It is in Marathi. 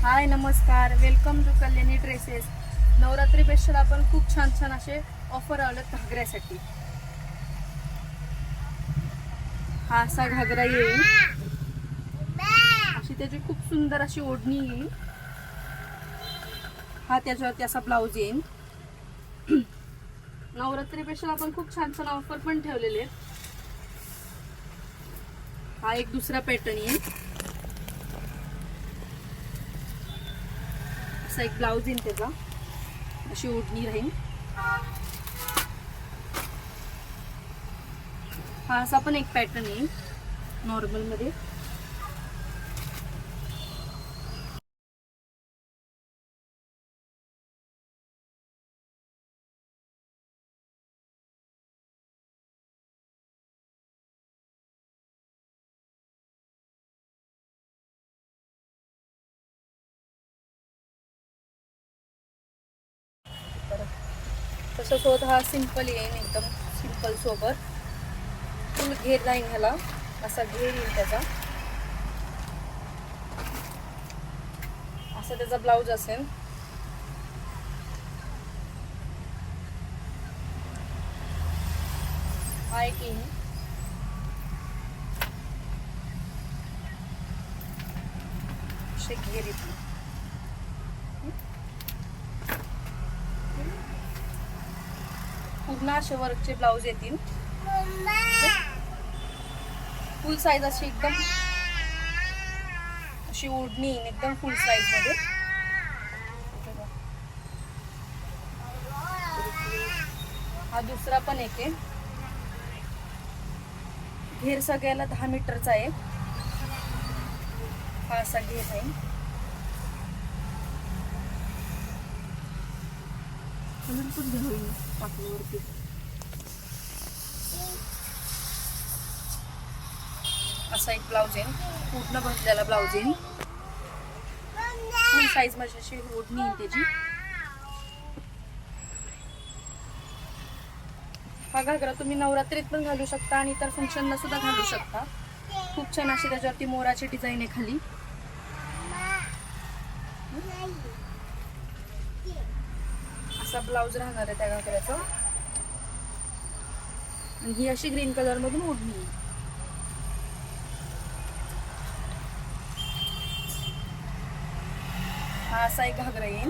हाय नमस्कार, welcome to Kalyani dresses. Navratri special आपण खूप छान छान असे ऑफर आलेत घागऱ्यासाठी. हा असा घागरा येईल, अशी त्याची खूप सुंदर अशी ओढणी येईल. हा त्याच्यावरती असा ब्लाऊज येईल. नवरात्री स्पेशल आपण खूप छान छान ऑफर पण ठेवलेले आहेत. हा एक दुसरा पॅटर्न येईल, असा एक ब्लाऊज येईल, त्याचा अशी ओढणी राहील. हा असा पण एक पॅटर्न येईल नॉर्मल मध्ये. तसंच होत हा सिंपल येईल, एकदम सिंपल सोबत फुल घेर राहील. ह्याला असा घेर येईल त्याचा, असा त्याचा ब्लाऊज असेल. हा एक येईल, असे घेर येतील. पूर्ण असे वर्कचे ब्लाऊज येतील. फुल साईज अशी एकदम अशी ओढणी येईल, एकदम फुल साईज मध्ये. हा दुसरा पण एक आहे. घेर सगळ्याला 10 मीटरचा आहे. हा असा घेर आहे. असा एक ब्लाऊज आहे, पूर्ण भरलेला ब्लाऊज येईल. फुल साईज मध्ये अशी ओढणी येईल त्याची. हा घागरा तुम्ही नवरात्रीत पण घालू शकता आणि इतर फंक्शनला सुद्धा घालू शकता. खूप छान अशी त्याच्यावरती मोराची डिझाईन आहे खाली. असा ब्लाऊज राहणार आहे त्या घागऱ्याचा. आणि ही अशी ग्रीन कलर मधून ओढणी येईल. हा असा एक घागरा येईल.